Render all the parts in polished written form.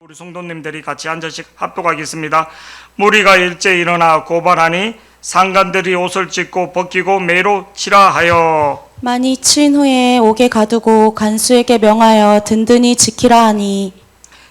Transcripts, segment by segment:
우리 성도님들이 같이 한 잔씩 합독하겠습니다. 무리가 일제 일어나 고발하니 상관들이 옷을 찢고 벗기고 매로 치라 하여 많이 친 후에 옥에 가두고 간수에게 명하여 든든히 지키라 하니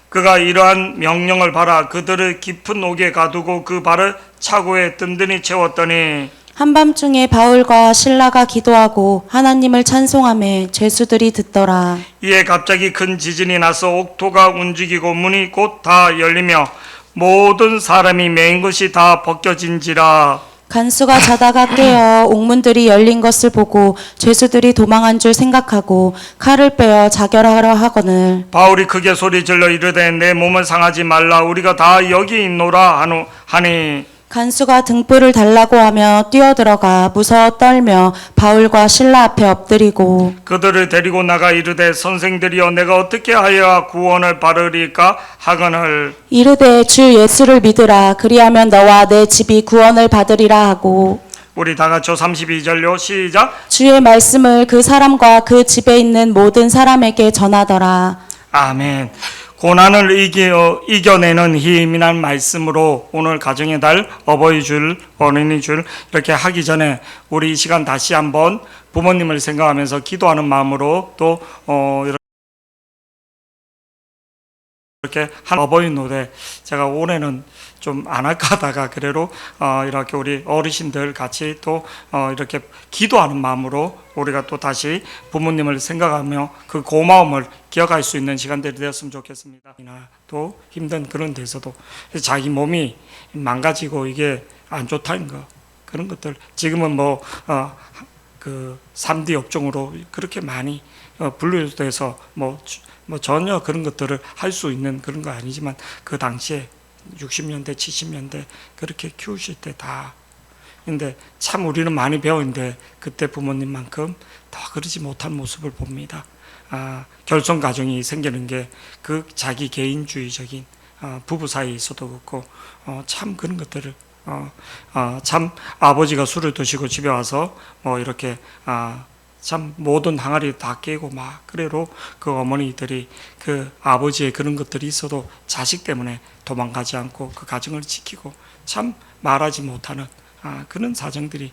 그가 이러한 명령을 받아 그들을 깊은 옥에 가두고 그 발을 차고에 든든히 채웠더니 한밤중에 바울과 실라가 기도하고 하나님을 찬송하며 죄수들이 듣더라. 이에 갑자기 큰 지진이 나서 옥토가 움직이고 문이 곧 다 열리며 모든 사람이 매인 것이 다 벗겨진지라. 간수가 자다가 깨어 옥문들이 열린 것을 보고 죄수들이 도망한 줄 생각하고 칼을 빼어 자결하려 하거늘 바울이 크게 소리질러 이르되 내 몸을 상하지 말라 우리가 다 여기 있노라 하니 간수가 등불을 달라고 하며 뛰어들어가 무서워 떨며 바울과 실라 앞에 엎드리고 그들을 데리고 나가 이르되 선생들이여 내가 어떻게 하여야 구원을 받으리까 하거늘 이르되 주 예수를 믿으라 그리하면 너와 내 집이 구원을 받으리라 하고 우리 다 같이 32절요 시작. 주의 말씀을 그 사람과 그 집에 있는 모든 사람에게 전하더라. 아멘. 고난을 이겨내는 힘이란 말씀으로 오늘 가정의 달, 어버이 줄, 어린이 줄 이렇게 하기 전에 우리 이 시간 다시 한번 부모님을 생각하면서 기도하는 마음으로 또 이렇게 한 어버이 노래 제가 올해는 좀 안 할까 하다가 그래로 이렇게 우리 어르신들 같이 또 이렇게 기도하는 마음으로 우리가 또 다시 부모님을 생각하며 그 고마움을 기억할 수 있는 시간들이 되었으면 좋겠습니다. 또 힘든 그런 데서도 자기 몸이 망가지고 이게 안 좋다는 거 그런 것들 지금은 그 3D 업종으로 그렇게 많이 분류돼서 뭐 전혀 그런 것들을 할 수 있는 그런 거 아니지만 그 당시에 60년대, 70년대 그렇게 키우실 때 다. 근데 참 우리는 많이 배웠는데 그때 부모님만큼 더 그러지 못한 모습을 봅니다. 결손 가정이 생기는 게 그 자기 개인주의적인 부부 사이에서도 그렇고 참 그런 것들을 참 아버지가 술을 드시고 집에 와서 이렇게 참 모든 항아리 다 깨고 막 그래로 그 어머니들이 그 아버지의 그런 것들이 있어도 자식 때문에 도망가지 않고 그 가정을 지키고 참 말하지 못하는 그런 사정들이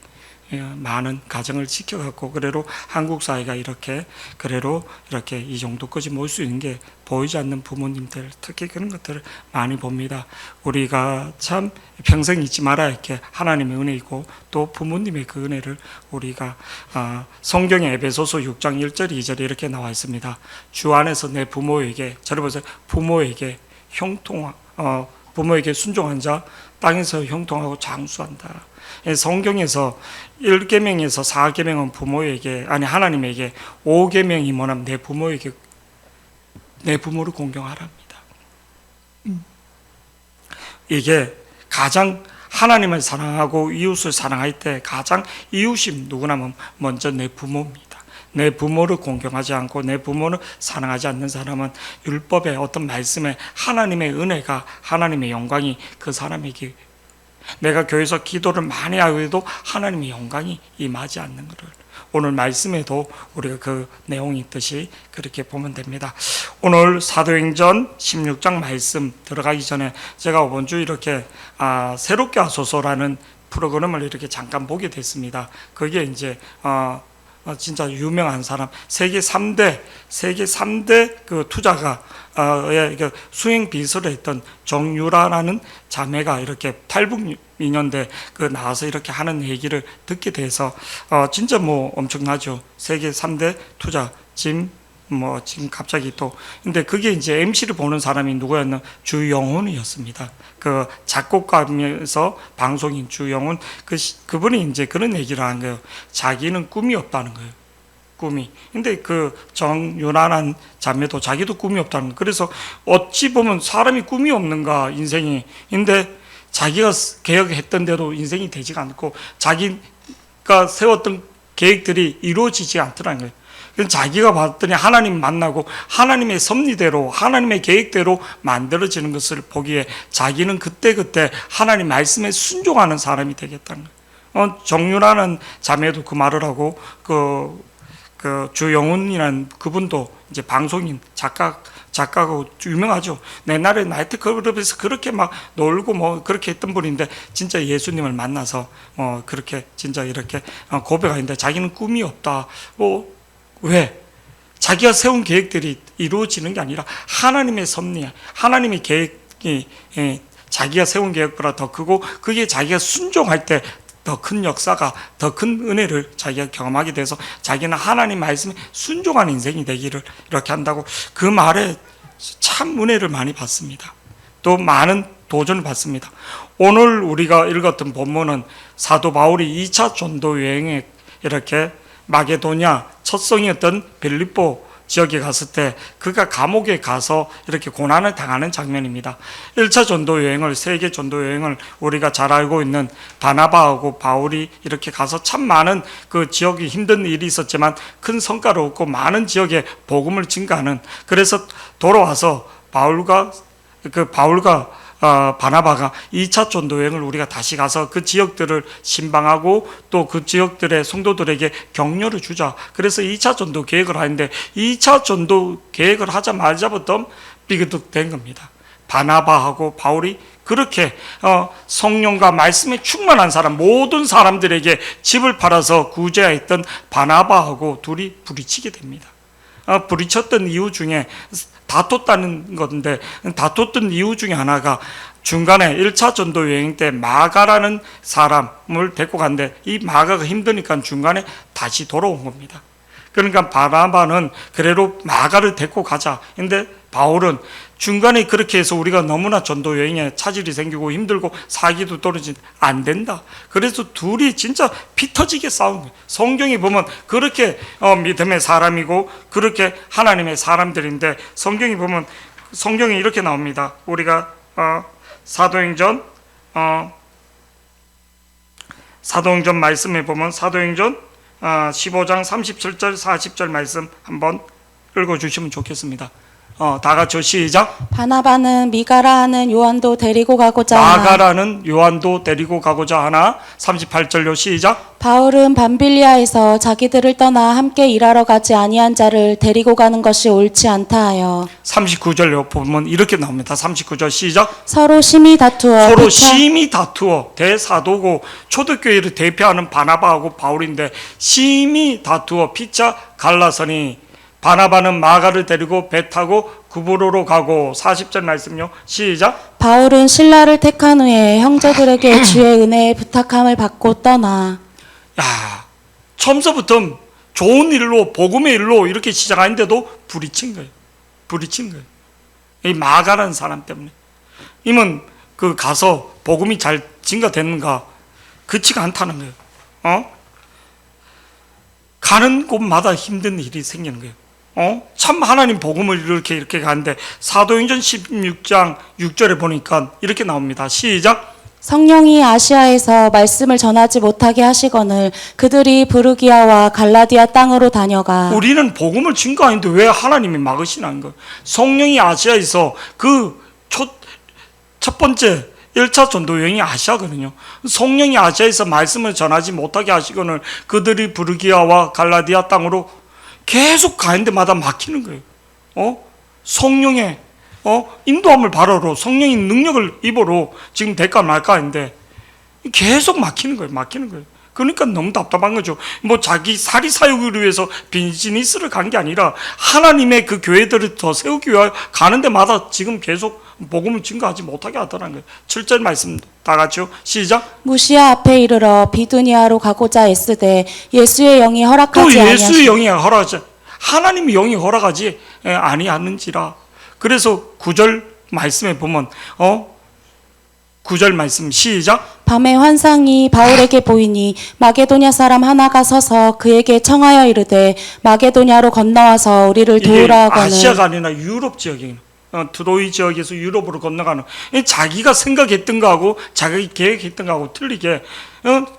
많은 가정을 지켜갖고 그래로 한국 사회가 이렇게 그래로 이렇게 이 정도까지 모일 수 있는 게 보이지 않는 부모님들 특히 그런 것들을 많이 봅니다. 우리가 참 평생 잊지 말아야 이렇게 하나님의 은혜이고 또 부모님의 그 은혜를 우리가 성경의 에베소서 6장 1절 2절에 이렇게 나와 있습니다. 주 안에서 내 부모에게 저를 보세요. 부모에게 부모에게 순종한 자 땅에서 형통하고 장수한다. 성경에서 1계명에서 4계명은 부모에게 아니 하나님에게 5계명이 뭐냐면 내 부모에게 내 부모를 공경하랍니다. 이게 가장 하나님을 사랑하고 이웃을 사랑할 때 가장 이웃이 누구냐면 먼저 내 부모입니다. 내 부모를 공경하지 않고 내 부모를 사랑하지 않는 사람은 율법의 어떤 말씀에 하나님의 은혜가 하나님의 영광이 그 사람에게 내가 교회에서 기도를 많이 하고 해도 하나님의 영광이 임하지 않는 것을 오늘 말씀에도 우리가 그 내용이 있듯이 그렇게 보면 됩니다. 오늘 사도행전 16장 말씀 들어가기 전에 제가 이번 주 이렇게 새롭게 하소서라는 프로그램을 이렇게 잠깐 보게 됐습니다. 그게 이제 진짜 유명한 사람 세계 3대 그 투자가 수행 비서를 했던 정유라라는 자매가 이렇게 탈북민인데 그 나와서 이렇게 하는 얘기를 듣게 돼서 진짜 엄청나죠. 세계 3대 투자 지금 갑자기 또 근데 그게 이제 MC를 보는 사람이 누구였나 주영훈이었습니다. 그 작곡가면서 방송인 주영훈 그분이 이제 그런 얘기를 한 거예요. 자기는 꿈이 없다는 거예요. 꿈이. 근데 그 정유라는 자매도 자기도 꿈이 없다는 거예요. 그래서 어찌 보면 사람이 꿈이 없는가 인생이. 근데 자기가 계획했던대로 인생이 되지가 않고 자기가 세웠던 계획들이 이루어지지 않더라는 거예요. 자기가 봤더니 하나님 만나고 하나님의 섭리대로 하나님의 계획대로 만들어지는 것을 보기에 자기는 그때그때 하나님 말씀에 순종하는 사람이 되겠다는 거예요. 정유라는 자매도 그 말을 하고 그 주영훈이라는 그분도 이제 방송인 작가 작가고 유명하죠. 옛날에 나이트클럽에서 그렇게 막 놀고 뭐 그렇게 했던 분인데 진짜 예수님을 만나서 그렇게 진짜 이렇게 고백하는데 자기는 꿈이 없다. 왜? 자기가 세운 계획들이 이루어지는 게 아니라 하나님의 섭리, 하나님의 계획이 자기가 세운 계획보다 더 크고 그게 자기가 순종할 때 더 큰 역사가, 더 큰 은혜를 자기가 경험하게 돼서 자기는 하나님 말씀에 순종하는 인생이 되기를 이렇게 한다고 그 말에 참 은혜를 많이 받습니다. 또 많은 도전을 받습니다. 오늘 우리가 읽었던 본문은 사도 바울이 2차 전도 여행에 이렇게 마게도냐 첫 성이었던 빌립보 지역에 갔을 때 그가 감옥에 가서 이렇게 고난을 당하는 장면입니다. 1차 전도 여행을, 세계 전도 여행을 우리가 잘 알고 있는 바나바하고 바울이 이렇게 가서 참 많은 그 지역이 힘든 일이 있었지만 큰 성과를 얻고 많은 지역에 복음을 증가하는, 그래서 돌아와서 바울과 바나바가 2차 전도 여행을 우리가 다시 가서 그 지역들을 신방하고 또 그 지역들의 성도들에게 격려를 주자. 그래서 2차 전도 계획을 하는데 2차 전도 계획을 하자마자부터 삐그덕된 겁니다. 바나바하고 바울이 그렇게 성령과 말씀에 충만한 사람, 모든 사람들에게 집을 팔아서 구제했던 바나바하고 둘이 부딪히게 됩니다. 부딪혔던 이유 중에 다퉜다는 건데, 다퉜던 이유 중에 하나가 중간에 1차 전도 여행 때 마가라는 사람을 데리고 갔는데 이 마가가 힘드니까 중간에 다시 돌아온 겁니다. 그러니까 바나바는 그래도 마가를 데리고 가자. 근데 바울은 중간에 그렇게 해서 우리가 너무나 전도 여행에 차질이 생기고 힘들고 사기도 떨어진 안 된다. 그래서 둘이 진짜 피 터지게 싸운 거예요. 성경에 보면 그렇게 믿음의 사람이고 그렇게 하나님의 사람들인데 성경에 보면 성경에 이렇게 나옵니다. 우리가 사도행전 말씀에 보면 사도행전 15장 37절 40절 말씀 한번 읽어주시면 좋겠습니다. 다 같이 시작. 바나바는 미가라 하는 요한도 데리고 가고자 하나. 마가라는 요한도 데리고 가고자 하나. 38절로 시작. 바울은 밤빌리아에서 자기들을 떠나 함께 일하러 가지 아니한 자를 데리고 가는 것이 옳지 않다 하여. 39절로 보면 이렇게 나옵니다. 39절 시작. 서로 심히 다투어 대사도고 초대교회를 대표하는 바나바하고 바울인데 심히 다투어 피차 갈라서니 바나바는 마가를 데리고 배 타고 구브로로 가고. 40절 말씀요. 시작. 바울은 신라를 택한 후에 형제들에게 주의 은혜에 부탁함을 받고 떠나. 처음서부터 좋은 일로 복음의 일로 이렇게 시작하는데도 부딪힌 거예요. 이 마가라는 사람 때문에. 이면 그 가서 복음이 잘 증가됐는가? 그치가 않다는 거예요. 가는 곳마다 힘든 일이 생기는 거예요. 참 하나님 복음을 이렇게 가는데 사도행전 16장 6절에 보니까 이렇게 나옵니다. 시작. 성령이 아시아에서 말씀을 전하지 못하게 하시거늘 그들이 부르기아와 갈라디아 땅으로 다녀가. 우리는 복음을 증거하는데 왜 하나님이 막으시는 거예요? 성령이 아시아에서 첫 번째 1차 전도 여행이 아시아거든요. 성령이 아시아에서 말씀을 전하지 못하게 하시거늘 그들이 부르기아와 갈라디아 땅으로 계속 가는 데마다 막히는 거예요. 성령의 인도함을 바라로 성령의 능력을 입어로 지금 될까 말까 하는데 계속 막히는 거예요. 그러니까 너무 답답한 거죠. 자기 사리 사욕을 위해서 비즈니스를 간 게 아니라 하나님의 그 교회들을 더 세우기 위하여 가는 데마다 지금 계속 복음을 증거하지 못하게 하더라는 거예요. 7절 말씀 다 같이요. 시작. 무시아 앞에 이르러 비두니아로 가고자 애쓰되 예수의 영이 허락하지 또 아니하시니. 예수의 영이 허락하지, 하나님의 영이 허락하지 아니하는지라. 그래서 9절 말씀에 보면 9절 말씀 시작. 밤에 환상이 바울에게 보이니 마게도냐 사람 하나가 서서 그에게 청하여 이르되 마게도냐로 건너와서 우리를 도우라 하거늘. 아시아가 아니라 유럽 지역이에요. 트로이 지역에서 유럽으로 건너가는, 자기가 생각했던 거하고 자기 계획했던 거하고 틀리게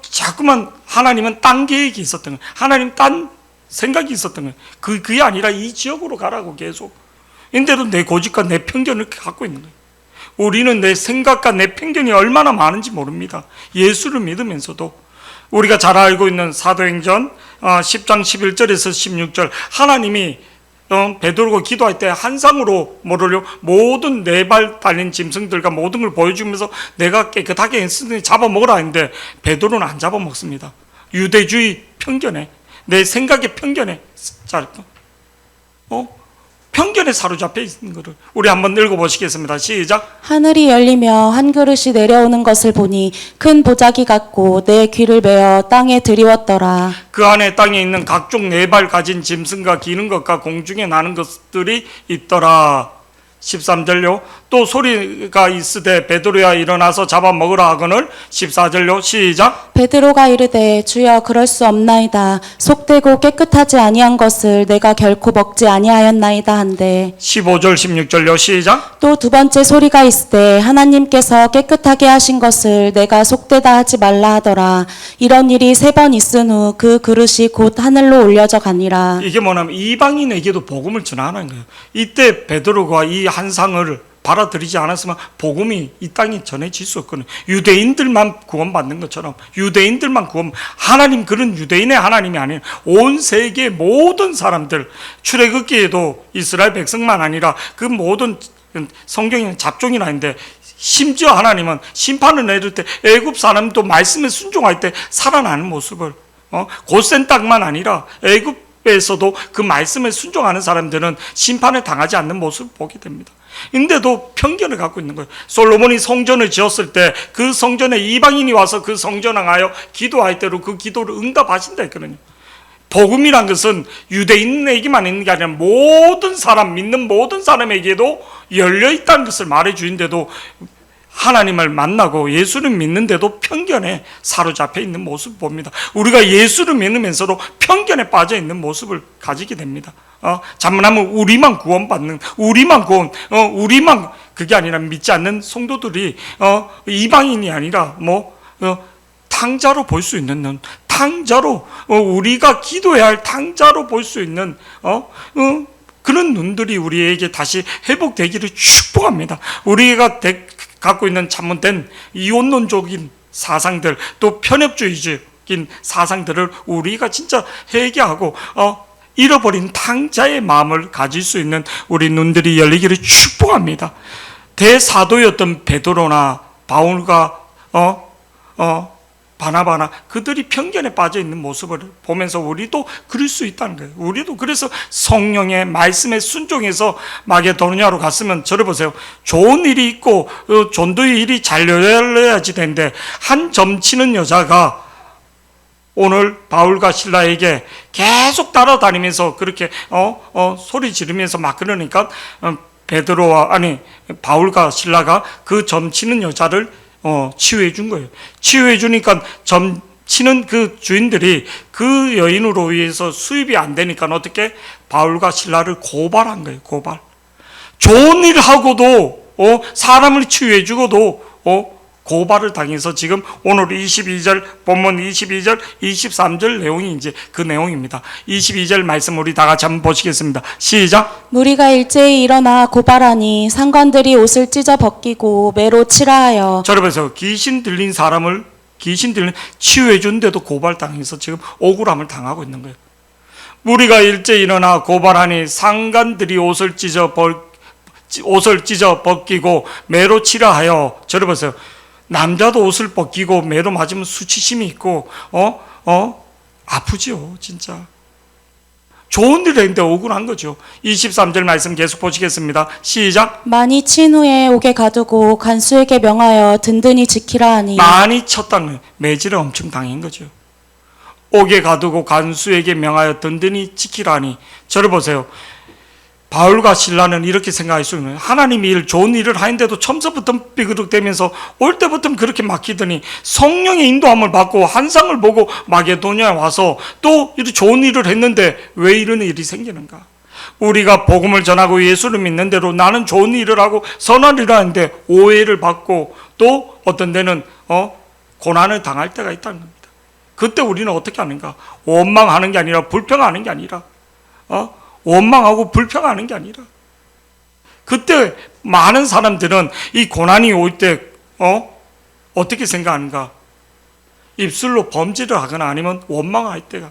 자꾸만 하나님은 딴 계획이 있었던 거예요. 하나님 딴 생각이 있었던 거예요. 그게 아니라 이 지역으로 가라고 계속. 인데도 내 고집과 내 편견을 갖고 있는 거예요. 우리는 내 생각과 내 편견이 얼마나 많은지 모릅니다. 예수를 믿으면서도. 우리가 잘 알고 있는 사도행전 10장 11절에서 16절, 하나님이 베드로가 기도할 때 한상으로 뭐를요 모든 네 발 달린 짐승들과 모든 걸 보여주면서 내가 깨끗하게 했으니 잡아먹으라 했는데 베드로는 안 잡아먹습니다. 유대주의 편견에 내 생각의 편견에 편견에 사로잡혀 있는 것을 우리 한번 읽어보시겠습니다. 시작. 하늘이 열리며 한 그릇이 내려오는 것을 보니 큰 보자기 같고 내 귀를 메어 땅에 들이웠더라. 그 안에 땅에 있는 각종 네 발 가진 짐승과 기는 것과 공중에 나는 것들이 있더라. 13절요. 또 소리가 있으되 베드로야 일어나서 잡아먹으라 하거늘. 14절요. 시작. 베드로가 이르되 주여 그럴 수 없나이다. 속되고 깨끗하지 아니한 것을 내가 결코 먹지 아니하였나이다 한데. 15절 16절요. 시작. 또 두 번째 소리가 있으되 하나님께서 깨끗하게 하신 것을 내가 속되다 하지 말라 하더라. 이런 일이 3번 있은 후 그 그릇이 곧 하늘로 올려져 가니라. 이게 뭐냐면 이방인에게도 복음을 전하는 거예요. 이때 베드로가 이 한상을 받아들이지 않았으면 복음이 이 땅에 전해질 수 없거든요. 유대인들만 구원받는 것처럼 유대인들만 하나님 그런 유대인의 하나님이 아닌 온 세계 모든 사람들, 출애굽기에도 이스라엘 백성만 아니라 그 모든 성경에는 잡종이 아닌데 심지어 하나님은 심판을 내릴 때 애굽 사람도 말씀에 순종할 때 살아나는 모습을 고센 땅만 아니라 애굽에서도 그 말씀에 순종하는 사람들은 심판에 당하지 않는 모습을 보게 됩니다. 인데도 편견을 갖고 있는 거예요. 솔로몬이 성전을 지었을 때 그 성전에 이방인이 와서 그 성전을 향하여 기도할 때로 그 기도를 응답하신다 했거든요. 복음이란 것은 유대인에게만 있는 게 아니라 모든 사람, 믿는 모든 사람에게도 열려있다는 것을 말해주는데도 하나님을 만나고 예수를 믿는데도 편견에 사로잡혀 있는 모습을 봅니다. 우리가 예수를 믿으면서도 편견에 빠져 있는 모습을 가지게 됩니다. 잘못하면 우리만 구원받는, 우리만 그게 아니라 믿지 않는 성도들이 이방인이 아니라 탕자로 볼 수 있는 탕자로 우리가 기도해야 할 탕자로 볼 수 있는 그런 눈들이 우리에게 다시 회복되기를 축복합니다. 우리가 갖고 있는 잘못된 이혼론적인 사상들 또 편협주의적인 사상들을 우리가 진짜 회개하고 잃어버린 탕자의 마음을 가질 수 있는 우리 눈들이 열리기를 축복합니다. 대사도였던 베드로나 바울과 바나바나 그들이 편견에 빠져 있는 모습을 보면서 우리도 그럴 수 있다는 거예요. 우리도 그래서 성령의 말씀에 순종해서 마게도냐로 갔으면 저를 보세요. 좋은 일이 있고 전도의 일이 잘 열려야지 되는데 한 점치는 여자가 오늘 바울과 실라에게 계속 따라다니면서 그렇게 소리 지르면서 막 그러니까 바울과 실라가 그 점치는 여자를 치유해 준 거예요. 치유해 주니까 점치는 그 주인들이 그 여인으로 인해서 수입이 안 되니까 어떻게 바울과 신라를 고발한 거예요. 고발. 좋은 일을 하고도 사람을 치유해 주고도 고발을 당해서 지금 오늘 22절 본문 22절 23절 내용이 이제 그 내용입니다. 22절 말씀 우리 다 같이 한번 보시겠습니다. 시작. 무리가 일제히 일어나 고발하니 상관들이 옷을 찢어 벗기고 매로 치라하여. 저러면서 귀신 들린 치유해 준데도 고발당해서 지금 억울함을 당하고 있는 거예요. 무리가 일제히 일어나 고발하니 상관들이 옷을 찢어 벗기고 매로 치라하여. 저러면서 남자도 옷을 벗기고 매로 맞으면 수치심이 있고 아프죠 진짜. 좋은 일을 했는데 억울한 거죠. 23절 말씀 계속 보시겠습니다. 시작. 많이 친 후에 옥에 가두고 간수에게 명하여 든든히 지키라 하니. 많이 쳤다는 거예요. 매질을 엄청 당한 거죠. 옥에 가두고 간수에게 명하여 든든히 지키라 하니. 저를 보세요. 바울과 실라는 이렇게 생각할 수 있는, 하나님이 좋은 일을 하는데도 처음부터 삐그덕대면서 올 때부터 그렇게 막히더니 성령의 인도함을 받고 환상을 보고 마게도냐에 와서 또 이렇게 좋은 일을 했는데 왜 이런 일이 생기는가? 우리가 복음을 전하고 예수를 믿는 대로 나는 좋은 일을 하고 선한 일을 하는데 오해를 받고 또 어떤 데는 고난을 당할 때가 있다는 겁니다. 그때 우리는 어떻게 하는가? 원망하는 게 아니라 불평하는 게 아니라 원망하고 불평하는 게 아니라 그때 많은 사람들은 이 고난이 올 때 어떻게 생각하는가? 입술로 범죄를 하거나 아니면 원망할 때가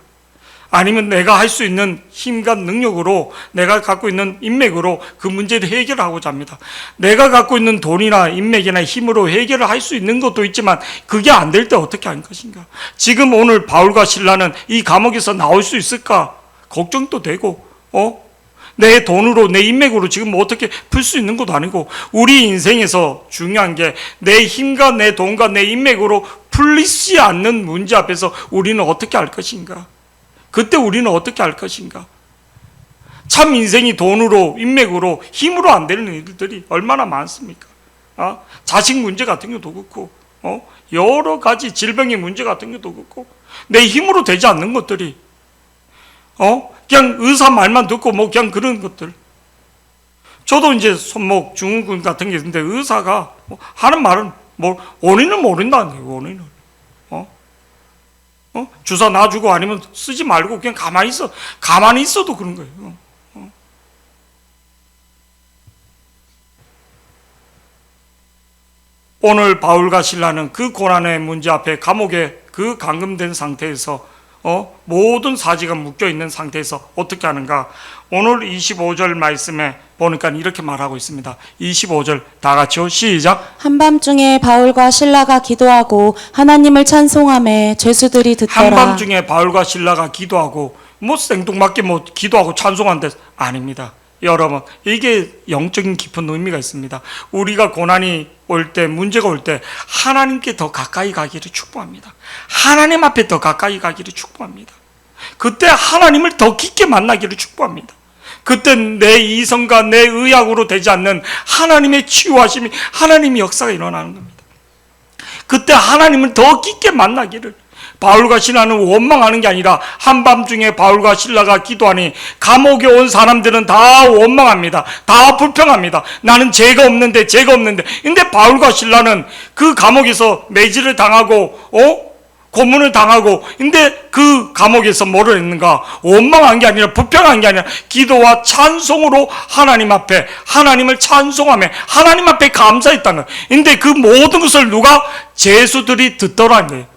아니면 내가 할 수 있는 힘과 능력으로, 내가 갖고 있는 인맥으로 그 문제를 해결하고자 합니다. 내가 갖고 있는 돈이나 인맥이나 힘으로 해결을 할 수 있는 것도 있지만 그게 안 될 때 어떻게 할 것인가? 지금 오늘 바울과 실라는 이 감옥에서 나올 수 있을까? 걱정도 되고, 내 돈으로, 내 인맥으로 지금 뭐 어떻게 풀 수 있는 것도 아니고, 우리 인생에서 중요한 게 내 힘과 내 돈과 내 인맥으로 풀리지 않는 문제 앞에서 우리는 어떻게 할 것인가? 그때 우리는 어떻게 할 것인가? 참 인생이 돈으로, 인맥으로, 힘으로 안 되는 일들이 얼마나 많습니까? 자식 문제 같은 것도 그렇고, 여러 가지 질병의 문제 같은 것도 그렇고, 내 힘으로 되지 않는 것들이, 그냥 의사 말만 듣고 뭐 그냥 그런 것들. 저도 이제 손목 증후군 같은 게 있는데 의사가 하는 말은 뭐 원인을 모른다는 거예요. 원인을. 주사 놔주고 아니면 쓰지 말고 그냥 가만히 있어. 가만히 있어도 그런 거예요. 오늘 바울과 실라는 그 고난의 문제 앞에 감옥에 그 감금된 상태에서 모든 사지가 묶여 있는 상태에서 어떻게 하는가? 오늘 25절 말씀에 보니까 이렇게 말하고 있습니다. 25절 다 같이요. 시작. 한밤중에 바울과 실라가 기도하고 하나님을 찬송하며 죄수들이 듣더라. 한밤중에 바울과 실라가 기도하고 뭐 생뚱맞게 뭐 기도하고 찬송한데 아닙니다. 여러분, 이게 영적인 깊은 의미가 있습니다. 우리가 고난이 올 때, 문제가 올 때 하나님께 더 가까이 가기를 축복합니다. 하나님 앞에 더 가까이 가기를 축복합니다. 그때 하나님을 더 깊게 만나기를 축복합니다. 그때 내 이성과 내 의학으로 되지 않는 하나님의 치유하심이, 하나님의 역사가 일어나는 겁니다. 그때 하나님을 더 깊게 만나기를. 바울과 실라는 원망하는 게 아니라 한밤중에 바울과 실라가 기도하니 감옥에 온 사람들은 다 원망합니다. 다 불평합니다. 나는 죄가 없는데. 근데 바울과 실라는 그 감옥에서 매질을 당하고 고문을 당하고, 근데 그 감옥에서 뭐를 했는가? 원망한 게 아니라, 불평한 게 아니라 기도와 찬송으로 하나님 앞에, 하나님을 찬송하며 하나님 앞에 감사했다는 거예요. 근데 그 모든 것을 누가? 죄수들이 듣더라는 거예요.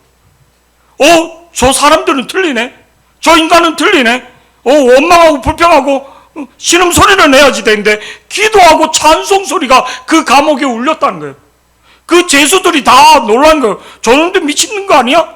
저 사람들은 틀리네. 저 인간은 틀리네. 원망하고 불평하고 신음소리를 내야지 되는데 기도하고 찬송 소리가 그 감옥에 울렸다는 거예요. 그 죄수들이 다 놀란 거예요. 저놈들 미친 거 아니야?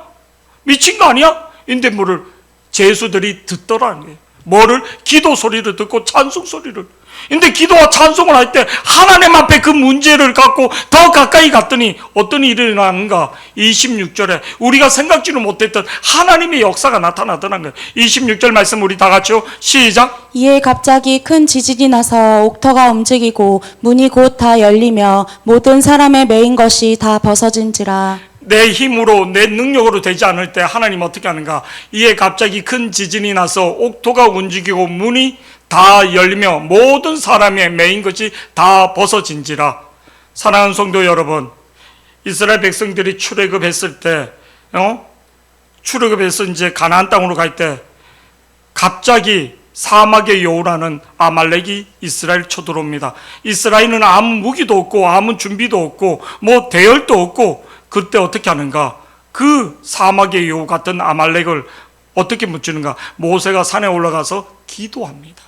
미친 거 아니야? 근데 뭐를 죄수들이 듣더라는 거예요. 뭐를? 기도 소리를 듣고 찬송 소리를. 근데 기도와 찬송을 할 때 하나님 앞에 그 문제를 갖고 더 가까이 갔더니 어떤 일이 일어나는가? 26절에 우리가 생각지도 못했던 하나님의 역사가 나타나더라는 거예요. 26절 말씀 우리 다 같이요. 시작. 이에 갑자기 큰 지진이 나서 옥터가 움직이고 문이 곧 다 열리며 모든 사람의 매인 것이 다 벗어진지라. 내 힘으로, 내 능력으로 되지 않을 때 하나님 어떻게 하는가? 이에 갑자기 큰 지진이 나서 옥토가 움직이고 문이 다 열리며 모든 사람의 매인 것이 다 벗어진지라. 사랑하는 성도 여러분, 이스라엘 백성들이 출애굽했을 때, 출애굽해서 이제 가나안 땅으로 갈 때 갑자기 사막의 여우라는 아말렉이 이스라엘 쳐들어옵니다. 이스라엘은 아무 무기도 없고 아무 준비도 없고 뭐 대열도 없고, 그때 어떻게 하는가? 그 사막의 여우 같은 아말렉을 어떻게 무찌는가? 모세가 산에 올라가서 기도합니다.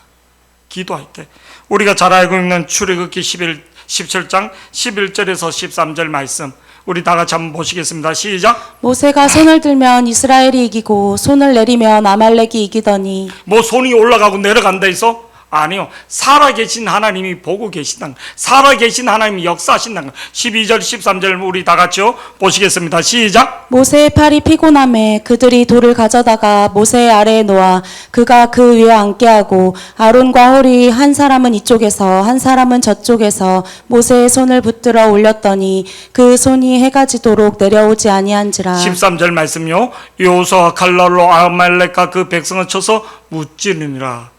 기도할 때 우리가 잘 알고 있는 출애굽기 17장 11절에서 13절 말씀 우리 다 같이 한번 보시겠습니다. 시작. 모세가 손을 들면 이스라엘이 이기고 손을 내리면 아말렉이 이기더니. 뭐 손이 올라가고 내려간다 해서? 아니요. 살아계신 하나님이 보고 계신다는 거예요. 살아계신 하나님이 역사하신다는 거예요. 12절 13절 우리 다 같이요 보시겠습니다. 시작. 모세의 팔이 피곤함에 그들이 돌을 가져다가 모세의 아래에 놓아 그가 그 위에 앉게 하고 아론과 홀이 한 사람은 이쪽에서 한 사람은 저쪽에서 모세의 손을 붙들어 올렸더니 그 손이 해가 지도록 내려오지 아니한지라. 13절 말씀요. 여호수아와 칼날로 아말렉과 그 백성을 쳐서 무찌르니라.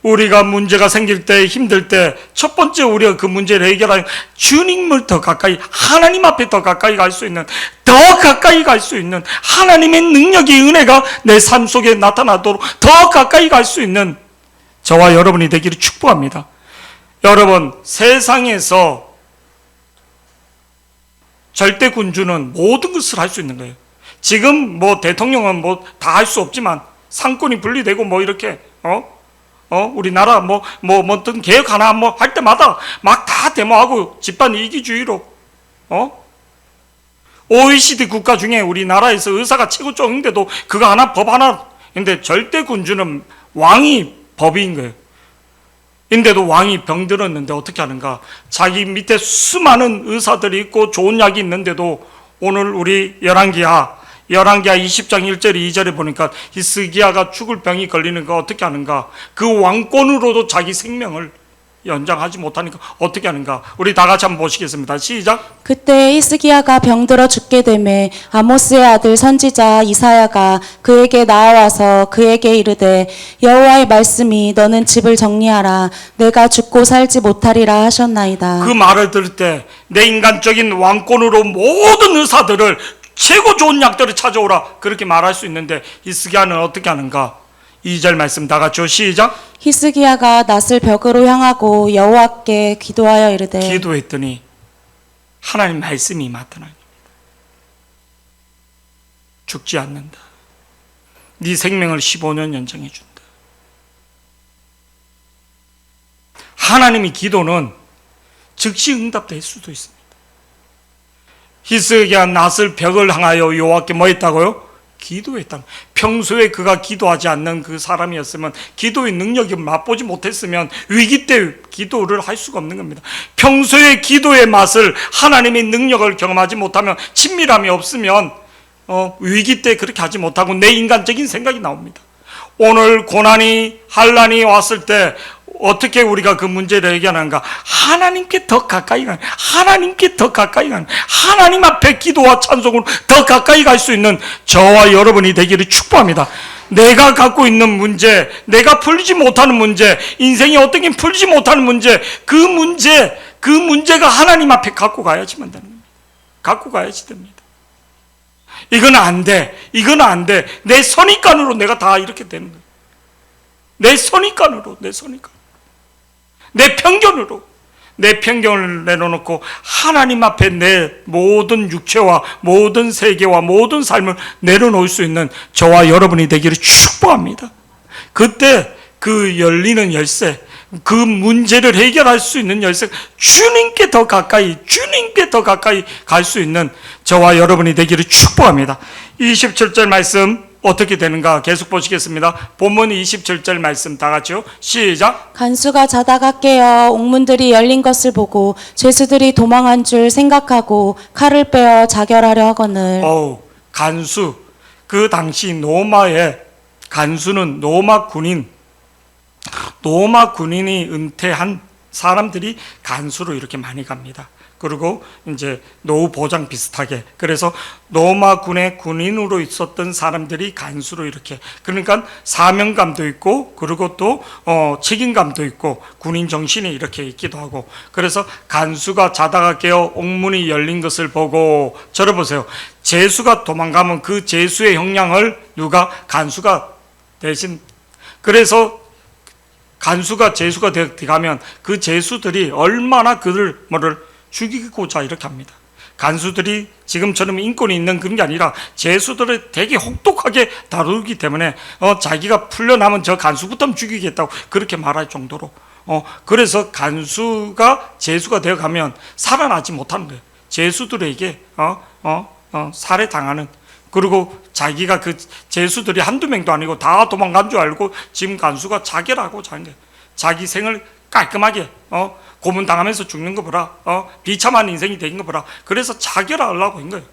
우리가 문제가 생길 때, 힘들 때 첫 번째 우리가 그 문제를 해결하는 주님을 더 가까이, 하나님 앞에 더 가까이 갈 수 있는, 더 가까이 갈 수 있는 하나님의 능력의 은혜가 내 삶 속에 나타나도록 더 가까이 갈 수 있는 저와 여러분이 되기를 축복합니다. 여러분, 세상에서 절대 군주는 모든 것을 할 수 있는 거예요. 지금 뭐 대통령은 뭐 다 할 수 없지만 상권이 분리되고 뭐 이렇게 우리나라 어떤 개혁 하나 뭐 할 때마다 막 다 데모하고 집단 이기주의로 OECD 국가 중에 우리나라에서 의사가 최고 적은데도 그거 하나 법 하나 근데 절대 군주는 왕이 법인 거예요. 인데도 왕이 병들었는데 어떻게 하는가? 자기 밑에 수많은 의사들이 있고 좋은 약이 있는데도 오늘 우리 열왕기하 20장 1절 2절에 보니까 히스기야가 죽을 병이 걸리는 거 어떻게 하는가? 그 왕권으로도 자기 생명을 연장하지 못하니까 어떻게 하는가? 우리 다 같이 한번 보시겠습니다. 시작. 그때 히스기야가 병들어 죽게 되매 아모스의 아들 선지자 이사야가 그에게 나아와서 그에게 이르되 여호와의 말씀이 너는 집을 정리하라 내가 죽고 살지 못하리라 하셨나이다. 그 말을 들을 때 내 인간적인 왕권으로 모든 의사들을 최고 좋은 약들을 찾아오라 그렇게 말할 수 있는데 히스기야는 어떻게 하는가? 2절 말씀 다 같이요. 시작. 히스기야가 낫을 벽으로 향하고 여호와께 기도하여 이르되 기도했더니 하나님 말씀이 임하더라. 죽지 않는다. 네 생명을 15년 연장해 준다. 하나님의 기도는 즉시 응답될 수도 있습니다. 히스기야 낫을 벽을 향하여 여호와께 뭐 했다고요? 기도했다. 평소에 그가 기도하지 않는 그 사람이었으면 기도의 능력이 맛보지 못했으면 위기 때 기도를 할 수가 없는 겁니다. 평소에 기도의 맛을 하나님의 능력을 경험하지 못하면 친밀함이 없으면 위기 때 그렇게 하지 못하고 내 인간적인 생각이 나옵니다. 오늘 고난이 환난이 왔을 때 어떻게 우리가 그 문제를 해결하는가? 하나님께 더 가까이 가는, 하나님께 더 가까이 가는, 하나님 앞에 기도와 찬송으로 더 가까이 갈 수 있는 저와 여러분이 되기를 축복합니다. 내가 갖고 있는 문제, 내가 풀지 못하는 문제, 인생이 어떻게 풀지 못하는 문제, 그 문제가 하나님 앞에 갖고 가야지만 되는 겁니다. 갖고 가야지 됩니다. 이건 안 돼. 이건 안 돼. 내 선입관으로 내가 다 이렇게 되는 거예요. 내 선입관으로. 내 편견을 내려놓고 하나님 앞에 내 모든 육체와 모든 세계와 모든 삶을 내려놓을 수 있는 저와 여러분이 되기를 축복합니다. 그때 그 열리는 열쇠, 그 문제를 해결할 수 있는 열쇠, 주님께 더 가까이 갈 수 있는 저와 여러분이 되기를 축복합니다. 27절 말씀 어떻게 되는가 계속 보시겠습니다. 본문 27절 말씀 다 같이요. 시작. 간수가 자다가 깨어 옥문들이 열린 것을 보고 죄수들이 도망한 줄 생각하고 칼을 빼어 자결하려 하거늘. 간수. 그 당시 로마의 간수는 로마 군인이 은퇴한 사람들이 간수로 이렇게 많이 갑니다. 그리고 이제 노후 보장 비슷하게. 그래서 로마 군의 군인으로 있었던 사람들이 간수로 이렇게. 그러니까 사명감도 있고, 그리고 또 책임감도 있고, 군인 정신이 이렇게 있기도 하고. 그래서 간수가 자다가 깨어 옥문이 열린 것을 보고, 저를 보세요. 죄수가 도망가면 그 죄수의 형량을 누가 간수가 대신. 그래서 간수가 죄수가 되가면 그 죄수들이 얼마나 그를 죽이고자 이렇게 합니다. 간수들이 지금처럼 인권이 있는 그런 게 아니라 죄수들을 되게 혹독하게 다루기 때문에 자기가 풀려나면 저 간수부터 죽이겠다고 그렇게 말할 정도로 그래서 간수가 죄수가 되어가면 살아나지 못하는 거예요. 죄수들에게 살해당하는. 그리고 자기가 그 죄수들이 한두 명도 아니고 다 도망간 줄 알고 지금 간수가 자결하고 자는 거예요. 자기 생을 깔끔하게 고문당하면서 죽는 거 보라. 비참한 인생이 된 거 보라. 그래서 자결하려고 한 거예요.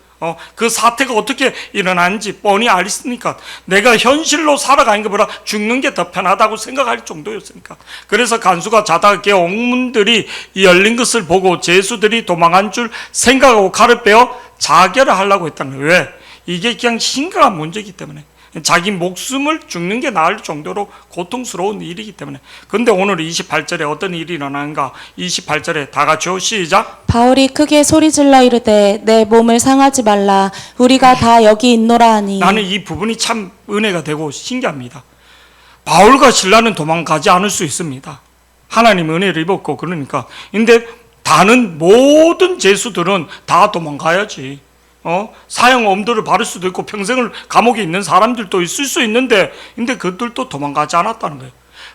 그 사태가 어떻게 일어나는지 뻔히 알았으니까 내가 현실로 살아가는 거 보라. 죽는 게 더 편하다고 생각할 정도였으니까. 그래서 간수가 자다가 깨어 옥문들이 열린 것을 보고 죄수들이 도망한 줄 생각하고 칼을 빼어 자결을 하려고 했다는 거예요. 왜? 이게 그냥 심각한 문제이기 때문에. 자기 목숨을 죽는 게 나을 정도로 고통스러운 일이기 때문에. 근데 오늘 28절에 어떤 일이 일어나는가? 28절에 다 같이요. 시작. 바울이 크게 소리질러 이르되 내 몸을 상하지 말라 우리가 다 여기 있노라 하니. 나는 이 부분이 참 은혜가 되고 신기합니다. 바울과 실라는 도망가지 않을 수 있습니다. 하나님 은혜를 입었고 그러니까. 근데 다른 모든 죄수들은 다 도망가야지. 사형 엄도를 받을 수도 있고 평생을 감옥에 있는 사람들도 있을 수 있는데, 근데 그들도 도망가지 않았다는 거예요.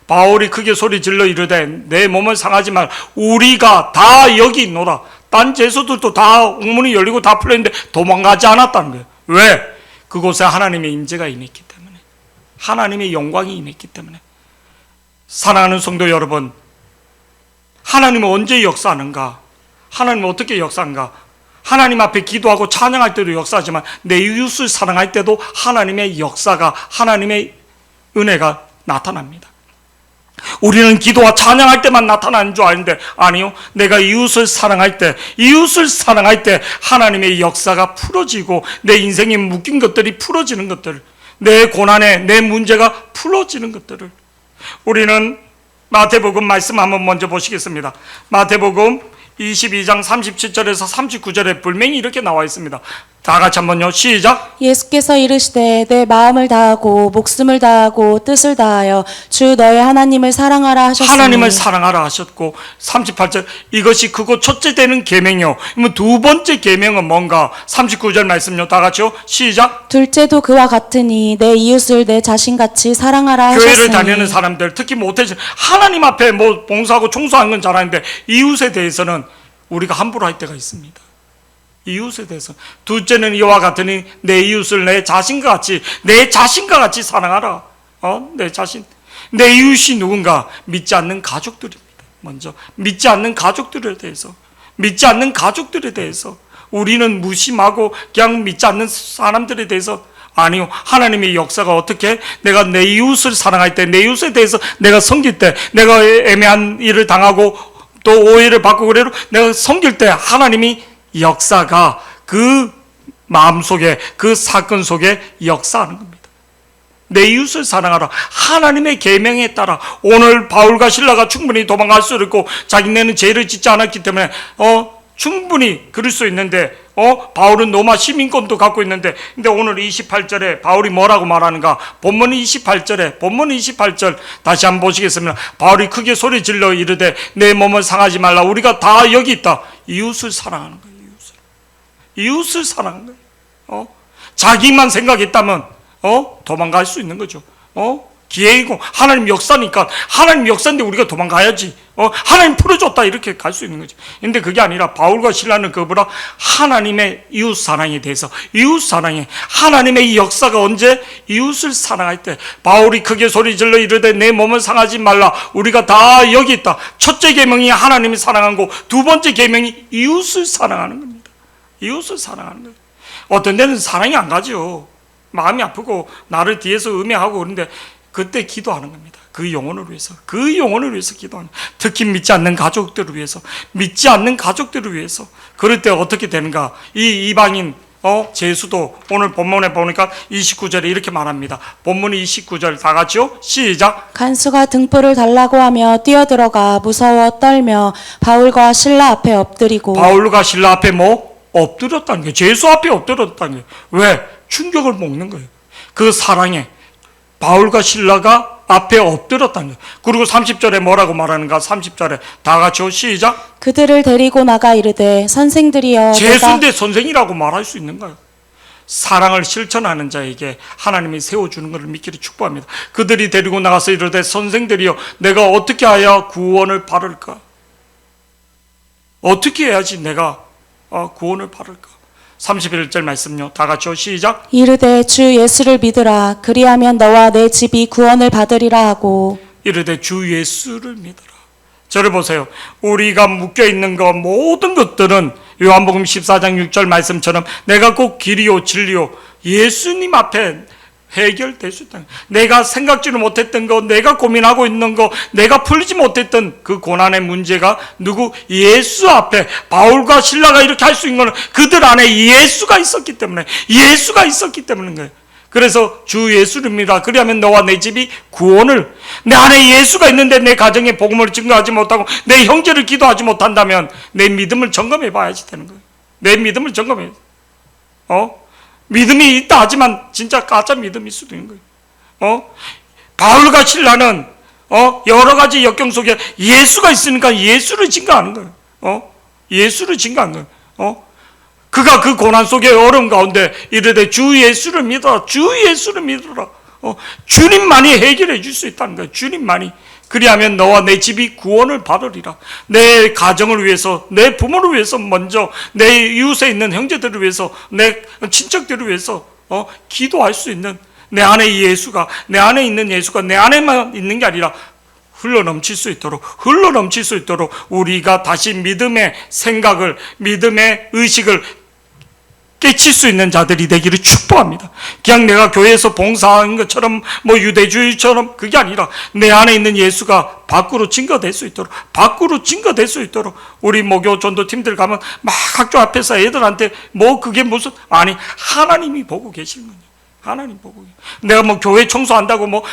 바울이 크게 소리 질러 이르되 내 몸을 상하지 말, 우리가 다 여기 있노라. 딴 제소들도 다 옥문이 열리고 다 풀렸는데 도망가지 않았다는 거예요. 왜? 그곳에 하나님의 임재가 임했기 때문에, 하나님의 영광이 임했기 때문에. 사랑하는 성도 여러분, 하나님은 언제 역사하는가? 하나님은 어떻게 역사하는가? 하나님 앞에 기도하고 찬양할 때도 역사하지만 내 이웃을 사랑할 때도 하나님의 역사가, 하나님의 은혜가 나타납니다. 우리는 기도와 찬양할 때만 나타나는 줄 아는데 아니요. 내가 이웃을 사랑할 때 하나님의 역사가 풀어지고 내 인생에 묶인 것들이 풀어지는 것들, 내 고난에 내 문제가 풀어지는 것들을, 우리는 마태복음 말씀 한번 먼저 보시겠습니다. 마태복음 22장 37절에서 39절에 분명히 이렇게 나와 있습니다. 다 같이 한번요. 시작. 예수께서 이르시되 내 마음을 다하고 목숨을 다하고 뜻을 다하여 주 너의 하나님을 사랑하라 하셨으니, 하나님을 사랑하라 하셨고, 38절 이것이 크고 첫째 되는 계명이요. 그러면 두 번째 계명은 뭔가? 39절 말씀요. 다 같이요. 시작. 둘째도 그와 같으니 내 이웃을 내 자신같이 사랑하라 하셨으니. 교회를 다니는 사람들, 특히 못해진 하나님 앞에 뭐 봉사하고 청소하는 건 잘하는데 이웃에 대해서는 우리가 함부로 할 때가 있습니다. 이웃에 대해서. 둘째는 이와 같으니 내 이웃을 내 자신과 같이 사랑하라. 내 자신. 내 이웃이 누군가? 믿지 않는 가족들입니다. 먼저 믿지 않는 가족들에 대해서 우리는 무심하고 그냥 믿지 않는 사람들에 대해서, 아니요. 하나님의 역사가 어떻게, 내가 내 이웃을 사랑할 때, 내 이웃에 대해서 내가 섬길 때, 내가 애매한 일을 당하고 또 오해를 받고 그래도 내가 섬길 때 하나님이 역사가 그 마음속에, 그 사건 속에 역사하는 겁니다. 내 이웃을 사랑하라. 하나님의 계명에 따라. 오늘 바울과 실라가 충분히 도망갈 수 있고 자기네는 죄를 짓지 않았기 때문에 충분히 그럴 수 있는데, 바울은 로마 시민권도 갖고 있는데, 근데 오늘 28절에 바울이 뭐라고 말하는가? 본문 28절 다시 한번 보시겠습니다. 바울이 크게 소리 질러 이르되 내 몸을 상하지 말라. 우리가 다 여기 있다. 이웃을 사랑하는 거예요. 이웃을 사랑하는 거예요. 자기만 생각했다면 도망갈 수 있는 거죠. 기회이고 하나님 역사니까, 하나님 역사인데 우리가 도망가야지. 하나님 풀어줬다 이렇게 갈 수 있는 거죠. 근데 그게 아니라 바울과 실라는 그보다 하나님의 이웃 사랑에 대해서, 하나님의 역사가 언제? 이웃을 사랑할 때. 바울이 크게 소리 질러 이르되 내 몸을 상하지 말라. 우리가 다 여기 있다. 첫째 계명이 하나님을 사랑하는 거, 두 번째 계명이 이웃을 사랑하는 겁니다. 이웃을 사랑하는 거예요. 어떤 데는 사랑이 안 가죠. 마음이 아프고 나를 뒤에서 음해하고 그런데 그때 기도하는 겁니다. 그 영혼을 위해서 기도하는, 특히 믿지 않는 가족들을 위해서. 그럴 때 어떻게 되는가? 이 이방인 제수도 오늘 본문에 보니까 29절에 이렇게 말합니다. 본문 29절 다 같이요. 시작. 간수가 등불을 달라고 하며 뛰어들어가 무서워 떨며 바울과 실라 앞에 엎드리고. 바울과 실라 앞에 엎드렸다는 거예요. 제수 앞에 엎드렸다는 거예요. 왜? 충격을 먹는 거예요. 그 사랑에 바울과 실라가 앞에 엎드렸다는 거예요. 그리고 30절에 뭐라고 말하는가? 30절에 다 같이요. 시작. 그들을 데리고 나가 이르되 선생들이여. 제수인데 선생이라고 말할 수 있는가요? 사랑을 실천하는 자에게 하나님이 세워주는 것을 믿기를 축복합니다. 그들이 데리고 나가서 이르되 선생들이여 내가 어떻게 하여 구원을 받을까? 어떻게 해야지 내가 구원을 받을까? 31절 말씀요. 다 같이요. 시작. 이르되 주 예수를 믿으라. 그리하면 너와 내 집이 구원을 받으리라 하고. 이르되 주 예수를 믿으라. 저를 보세요. 우리가 묶여있는 것 모든 것들은 요한복음 14장 6절 말씀처럼 내가 꼭 길이요 진리요 예수님 앞에 해결될 수 있다. 내가 생각지도 못했던 거, 내가 고민하고 있는 거, 내가 풀지 못했던 그 고난의 문제가 누구? 예수 앞에. 바울과 실라가 이렇게 할 수 있는 건 그들 안에 예수가 있었기 때문에, 거예요. 그래서 주 예수를 믿으라. 그리하면 너와 내 집이 구원을. 내 안에 예수가 있는데 내 가정에 복음을 증거하지 못하고 내 형제를 기도하지 못한다면 내 믿음을 점검해 봐야지 되는 거예요. 내 믿음을 점검해. 믿음이 있다 하지만 진짜 가짜 믿음일 수도 있는 거예요. 바울과 실라는 여러 가지 역경 속에 예수가 있으니까 예수를 증거하는 거예요. 예수를 증거하는 거예요. 그가 그 고난 속에 어려움 가운데 이르되 주 예수를 믿어라. 주 예수를 믿어라. 주님만이 해결해 줄 수 있다는 거예요. 주님만이. 그리하면 너와 내 집이 구원을 받으리라. 내 가정을 위해서, 내 부모를 위해서, 먼저 내 이웃에 있는 형제들을 위해서, 내 친척들을 위해서 기도할 수 있는 내 안에 이 예수가, 내 안에 있는 예수가 내 안에만 있는 게 아니라 흘러넘칠 수 있도록 우리가 다시 믿음의 생각을, 믿음의 의식을 깨칠 수 있는 자들이 되기를 축복합니다. 그냥 내가 교회에서 봉사하는 것처럼 유대주의처럼 그게 아니라 내 안에 있는 예수가 밖으로 증거될 수 있도록 우리 목요 전도팀들 가면 막 학교 앞에서 애들한테 그게 무슨 아니 하나님이 보고 계시는 거예요. 하나님 보고 내가 교회 청소한다고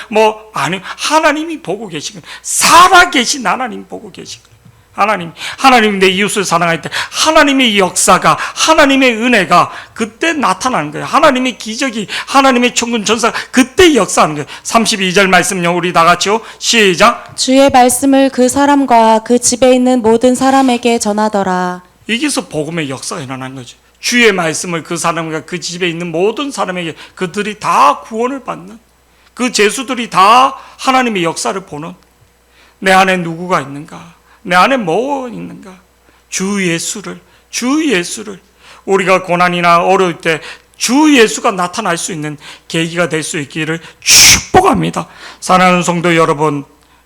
아니 하나님이 보고 계시는 거예요. 살아계신 하나님 보고 계신 거예요. 하나님 내 이웃을 사랑할 때 하나님의 역사가, 하나님의 은혜가 그때 나타나는 거예요. 하나님의 기적이, 하나님의 천군 천사가 그때 역사하는 거예요. 32절 말씀요, 우리 다 같이요. 시작. 주의 말씀을 그 사람과 그 집에 있는 모든 사람에게 전하더라. 여기서 복음의 역사가 일어나는 거죠. 주의 말씀을 그 사람과 그 집에 있는 모든 사람에게, 그들이 다 구원을 받는, 그 제수들이 다 하나님의 역사를 보는, 내 안에 누구가 있는가, 내 안에 뭐 있는가? 주 예수를 우리가 고난이나 어려울 때 주 예수가 나타날 수 있는 계기가 될 수 있기를 축복합니다. 사랑하는 성도 여러분,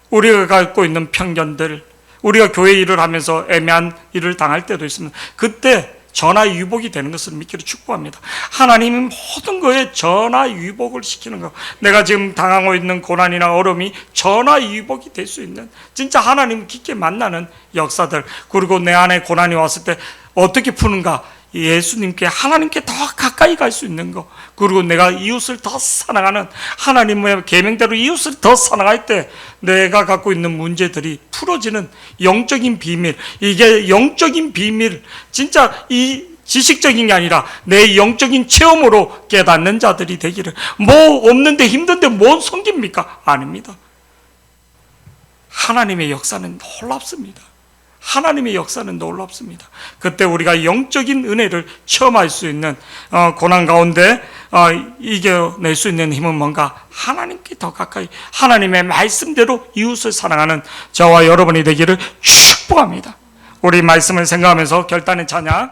우리가 갖고 있는 편견들, 우리가 교회 일을 하면서 애매한 일을 당할 때도 있습니다. 그때 전화위복이 되는 것을 믿기를 축복합니다. 하나님이 모든 거에 전화위복을 시키는 것. 내가 지금 당하고 있는 고난이나 어려움이 전화위복이 될 수 있는 진짜 하나님 깊게 만나는 역사들, 그리고 내 안에 고난이 왔을 때 어떻게 푸는가, 예수님께, 하나님께 더 가까이 갈 수 있는 것, 그리고 내가 이웃을 더 사랑하는, 하나님의 계명대로 이웃을 더 사랑할 때 내가 갖고 있는 문제들이 풀어지는 영적인 비밀. 이게 영적인 비밀, 진짜 이 지식적인 게 아니라 내 영적인 체험으로 깨닫는 자들이 되기를. 없는데 힘든데 뭔 성깁니까? 아닙니다. 하나님의 역사는 놀랍습니다. 하나님의 역사는 놀랍습니다. 그때 우리가 영적인 은혜를 체험할 수 있는 고난 가운데 이겨낼 수 있는 힘은 뭔가? 하나님께 더 가까이, 하나님의 말씀대로 이웃을 사랑하는 저와 여러분이 되기를 축복합니다. 우리 말씀을 생각하면서 결단의 찬양